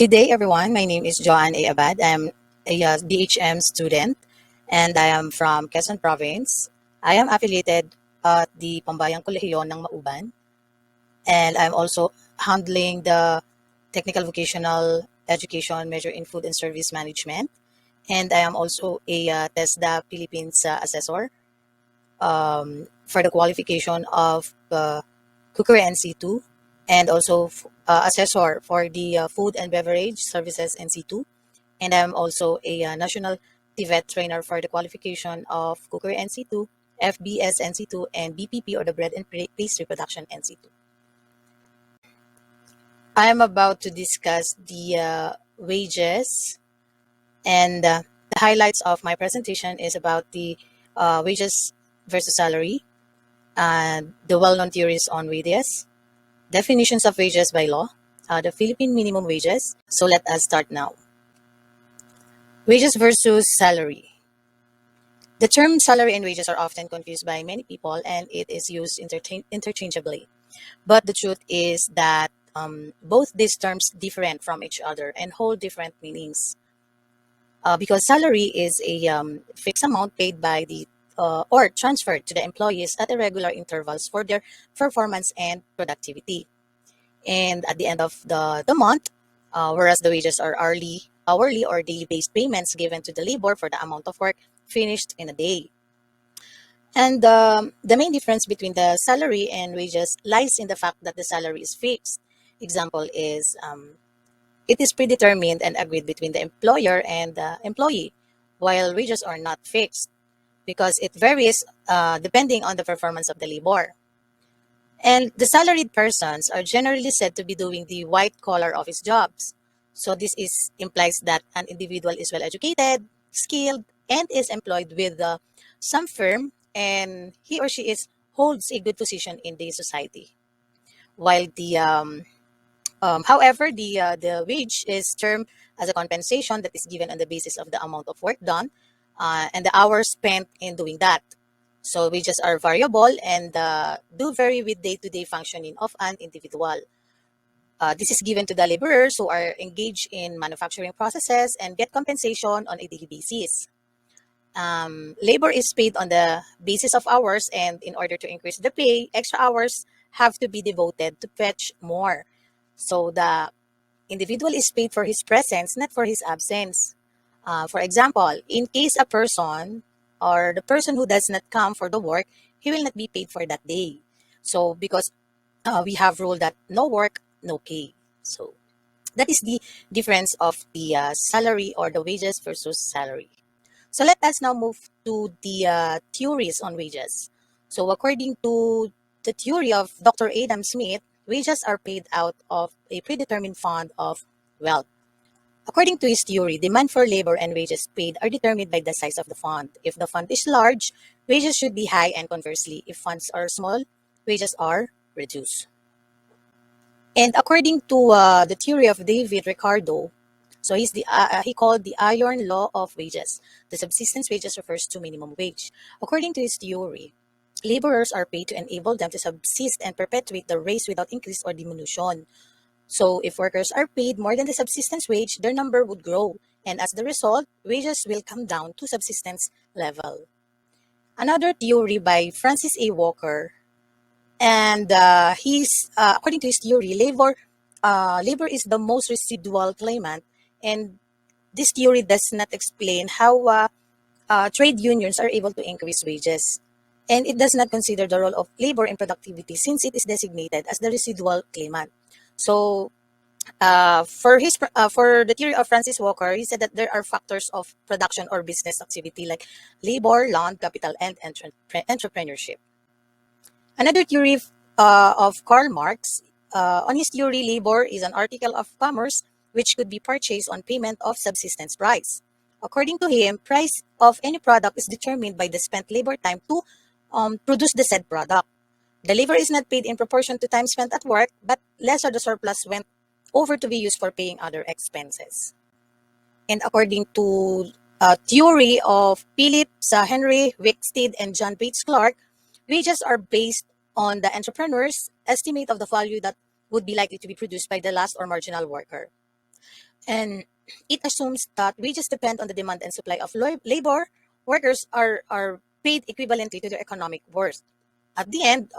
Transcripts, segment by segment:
Good day, everyone. My name is Joanne A. Abad. I'm a DHM student, and I am from Quezon Province. I am affiliated at the Pambayang Kolehiyo ng Mauban, and I'm also handling the Technical Vocational Education major in Food and Service Management, and I am also a TESDA Philippines assessor for the qualification of Cookery NC2, and also assessor for the Food and Beverage Services NC2. And I'm also a national TVET trainer for the qualification of Cookery NC2, FBS NC2, and BPP, or the Bread and Pastry Production NC2. I am about to discuss the wages, and the highlights of my presentation is about the wages versus salary, and the well-known theories on wages, definitions of wages by law, the Philippine minimum wages. So let us start now. Wages versus salary. The term salary and wages are often confused by many people, and it is used interchangeably. But the truth is that both these terms different from each other and hold different meanings. Because salary is a fixed amount paid by the or transferred to the employees at irregular intervals for their performance and productivity. And at the end of the month, whereas the wages are hourly or daily based payments given to the labor for the amount of work finished in a day. And the main difference between the salary and wages lies in the fact that the salary is fixed. Example is it is predetermined and agreed between the employer and the employee, while wages are not fixed because it varies depending on the performance of the labor. And the salaried persons are generally said to be doing the white collar office jobs. So this implies that an individual is well educated, skilled, and is employed with some firm, and he or she holds a good position in the society. While however, the wage is termed as a compensation that is given on the basis of the amount of work done and the hours spent in doing that. So wages are variable and do vary with day-to-day functioning of an individual. This is given to the laborers who are engaged in manufacturing processes and get compensation on a daily basis. Labor is paid on the basis of hours, and in order to increase the pay, extra hours have to be devoted to fetch more. So the individual is paid for his presence, not for his absence. For example, in case a person or the person who does not come for the work, he will not be paid for that day. So because we have rule that no work, no pay. So that is the difference of the salary or the wages versus salary. So let us now move to the theories on wages. So according to the theory of Dr. Adam Smith, wages are paid out of a predetermined fund of wealth. According to his theory, demand for labor and wages paid are determined by the size of the fund. If the fund is large, wages should be high, and conversely, if funds are small, wages are reduced. And according to the theory of David Ricardo, so he called the iron law of wages. The subsistence wages refers to minimum wage. According to his theory, laborers are paid to enable them to subsist and perpetuate the race without increase or diminution. So if workers are paid more than the subsistence wage, their number would grow, and as the result, wages will come down to subsistence level. Another theory by Francis A. Walker, and according to his theory, labor is the most residual claimant, and this theory does not explain how trade unions are able to increase wages. And it does not consider the role of labor in productivity since it is designated as the residual claimant. So, for the theory of Francis Walker, he said that there are factors of production or business activity like labor, land, capital, and entrepreneurship. Another theory of Karl Marx, on his theory, labor is an article of commerce which could be purchased on payment of subsistence price. According to him, price of any product is determined by the spent labor time to produce the said product. The labor is not paid in proportion to time spent at work, but less of the surplus went over to be used for paying other expenses. And according to theory of Phillips, Henry Wicksteed, and John Bates Clark, wages are based on the entrepreneur's estimate of the value that would be likely to be produced by the last or marginal worker. And it assumes that wages depend on the demand and supply of labor. Workers are paid equivalently to their economic worth. At the end,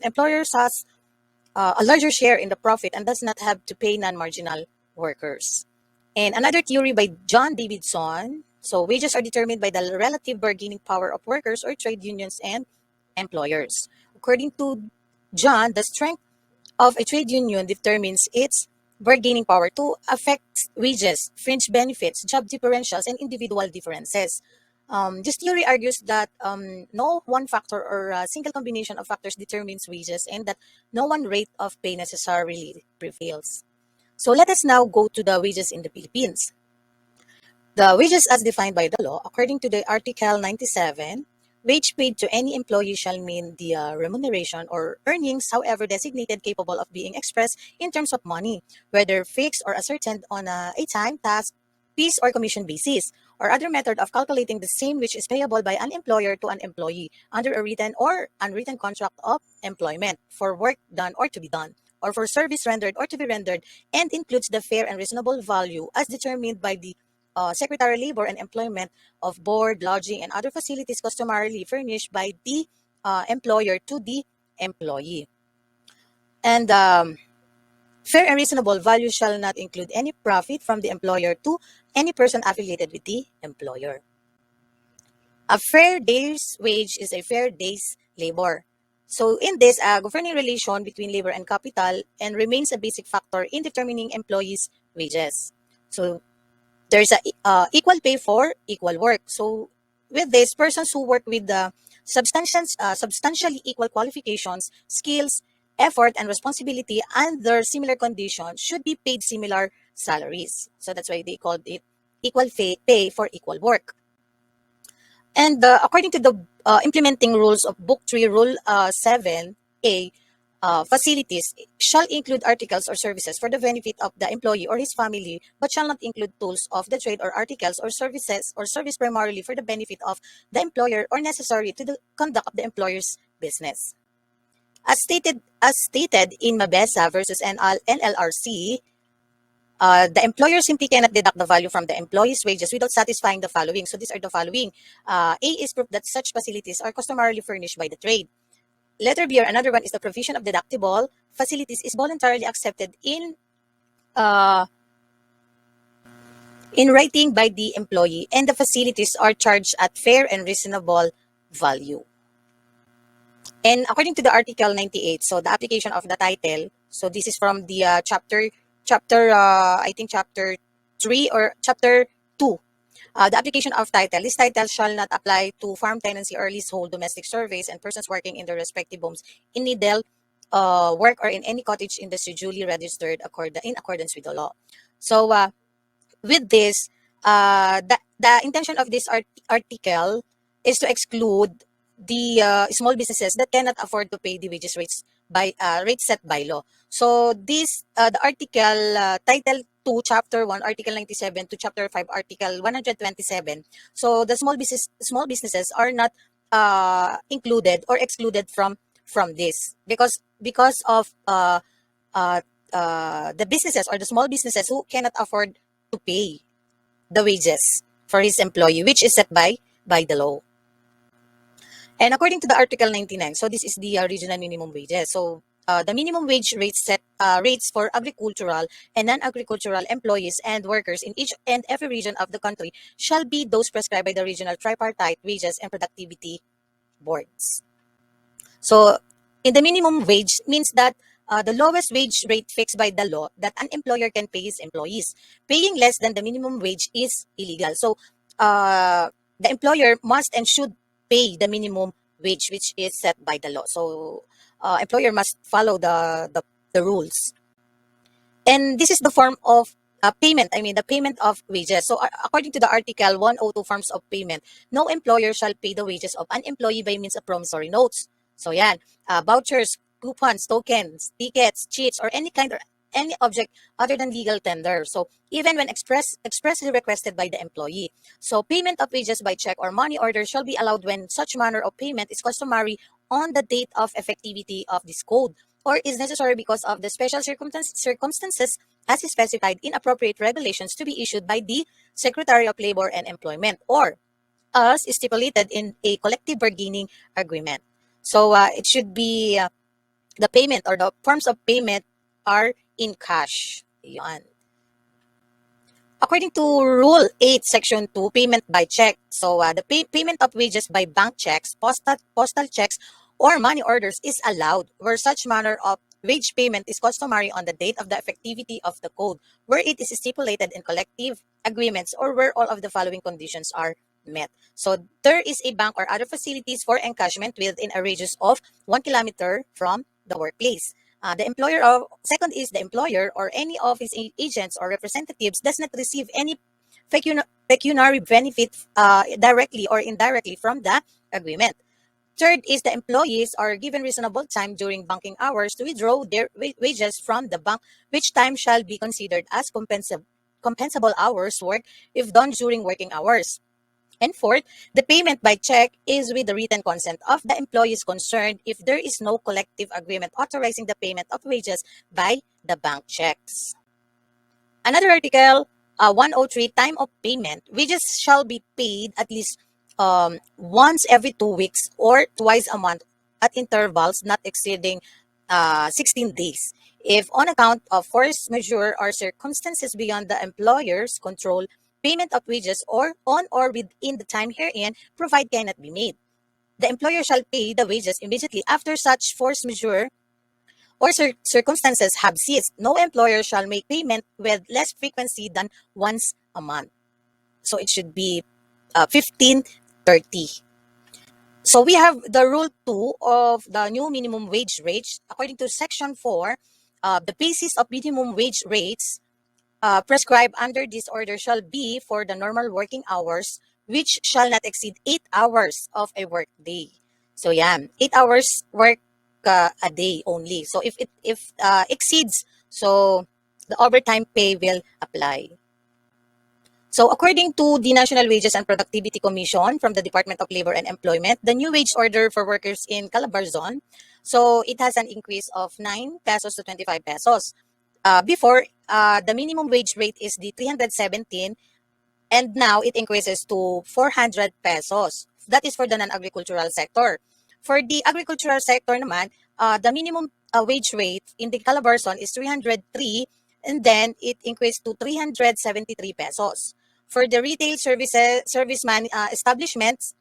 employers has a larger share in the profit and does not have to pay non-marginal workers. And another theory by John Davidson, so wages are determined by the relative bargaining power of workers or trade unions and employers. According to John, the strength of a trade union determines its bargaining power to affect wages, fringe benefits, job differentials, and individual differences. This theory argues that no one factor or a single combination of factors determines wages and that no one rate of pay necessarily prevails. So let us now go to the wages in the Philippines. The wages as defined by the law, according to the Article 97, wage paid to any employee shall mean the remuneration or earnings, however designated, capable of being expressed in terms of money, whether fixed or ascertained on a time, task, piece, or commission basis, or other method of calculating the same which is payable by an employer to an employee under a written or unwritten contract of employment for work done or to be done, or for service rendered or to be rendered, and includes the fair and reasonable value as determined by the Secretary of Labor and Employment of board, lodging, and other facilities customarily furnished by the employer to the employee. And fair and reasonable value shall not include any profit from the employer to any person affiliated with the employer. A fair day's wage is a fair day's labor. So in this, a governing relation between labor and capital and remains a basic factor in determining employees' wages. So there's a equal pay for equal work. So with this, persons who work with the substantially equal qualifications, skills, effort, and responsibility under similar conditions should be paid similar salaries. So that's why they called it equal pay for equal work. And according to the implementing rules of Book 3, Rule 7A, facilities shall include articles or services for the benefit of the employee or his family, but shall not include tools of the trade or articles or services or service primarily for the benefit of the employer or necessary to the conduct of the employer's business. As stated in Mabesa versus NLRC, the employer simply cannot deduct the value from the employee's wages without satisfying the following. So these are the following. A is proof that such facilities are customarily furnished by the trade. Letter B or another one is the provision of deductible facilities is voluntarily accepted uh, in writing by the employee, and the facilities are charged at fair and reasonable value. And according to the Article 98, so the application of the title, so this is from the I think chapter 3 or chapter 2. The application of title. This title shall not apply to farm tenancy or leasehold domestic surveys and persons working in their respective homes in needle work or in any cottage industry duly registered in accordance with the law. So with this, the intention of this article is to exclude the small businesses that cannot afford to pay the wages rates set by law. So this the article title 2 chapter 1 article 97 to chapter 5 article 127. So the small businesses are not included or excluded from this because of the businesses or the small businesses who cannot afford to pay the wages for his employee, which is set by the law. And according to the Article 99, so this is the regional minimum wages. So the minimum wage rates for agricultural and non-agricultural employees and workers in each and every region of the country shall be those prescribed by the regional tripartite wages and productivity boards. So, in the minimum wage means that the lowest wage rate fixed by the law that an employer can pay his employees. Paying less than the minimum wage is illegal. So, the employer must and should pay the minimum wage, which is set by the law. So, employer must follow the rules. And this is the form of payment. I mean, the payment of wages. So, according to the Article 102 Forms of Payment, no employer shall pay the wages of an employee by means of promissory notes. So, yan, vouchers, coupons, tokens, tickets, cheats, or any kind or any object other than legal tender. So, even when expressly requested by the employee. So, payment of wages by check or money order shall be allowed when such manner of payment is customary on the date of effectivity of this code, or is necessary because of the special circumstances as specified in appropriate regulations to be issued by the Secretary of Labor and Employment, or as stipulated in a collective bargaining agreement. So it should be the payment or the forms of payment are in cash. Yan. According to Rule 8, Section 2, payment by check. So, the payment of wages by bank checks, postal checks, or money orders is allowed where such manner of wage payment is customary on the date of the effectivity of the code, where it is stipulated in collective agreements, or where all of the following conditions are met. So, there is a bank or other facilities for encashment within a radius of 1 kilometer from the workplace. Second is the employer or any of his agents or representatives does not receive any pecuniary benefit directly or indirectly from the agreement. Third is the employees are given reasonable time during banking hours to withdraw their wages from the bank, which time shall be considered as compensable hours work if done during working hours. And fourth, the payment by check is with the written consent of the employees concerned if there is no collective agreement authorizing the payment of wages by the bank checks. Another article, 103, time of payment. Wages shall be paid at least once every 2 weeks or twice a month at intervals not exceeding 16 days. If on account of force majeure or circumstances beyond the employer's control, payment of wages or on or within the time herein provide cannot be made. The employer shall pay the wages immediately after such force majeure or circumstances have ceased. No employer shall make payment with less frequency than once a month. So it should be 1530. So we have the rule 2 of the new minimum wage rate. According to section 4, the basis of minimum wage rates prescribed under this order shall be for the normal working hours, which shall not exceed 8 hours of a work day. So yeah, 8 hours work a day only. So if it exceeds, so the overtime pay will apply. So according to the National Wages and Productivity Commission from the Department of Labor and Employment, the new wage order for workers in Calabarzon, so it has an increase of 9 pesos to 25 pesos. Before, the minimum wage rate is the 317, and now it increases to 400 pesos. That is for the non-agricultural sector. For the agricultural sector naman, the minimum wage rate in the Calabarzon is 303, and then it increased to 373 pesos. For the retail serviceman establishments,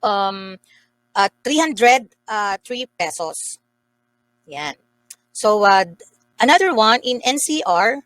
303 pesos. Yan. So, another one in NCR,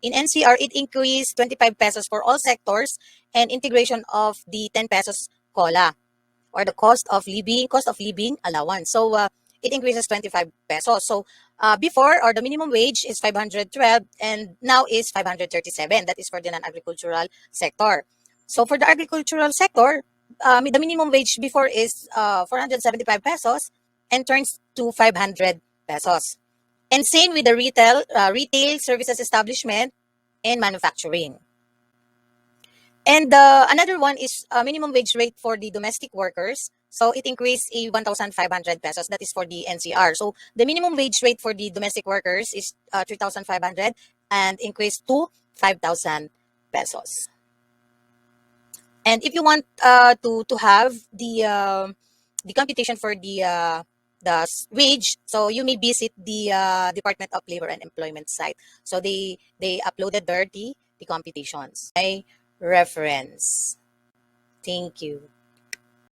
it increased 25 pesos for all sectors and integration of the 10 pesos COLA or the cost of living allowance. So it increases 25 pesos. So before, or the minimum wage is 512 and now is 537. That is for the non-agricultural sector. So for the agricultural sector, the minimum wage before is 475 pesos and turns to 500 pesos. And same with the retail services establishment and manufacturing. And another one is minimum wage rate for the domestic workers. So it increased 1,500 pesos. That is for the NCR. So the minimum wage rate for the domestic workers is 3,500 and increased to 5,000 pesos. And if you want to have the computation for the wage, so you may visit the Department of Labor and Employment site. So they uploaded there the computations. Okay? Reference. Thank you.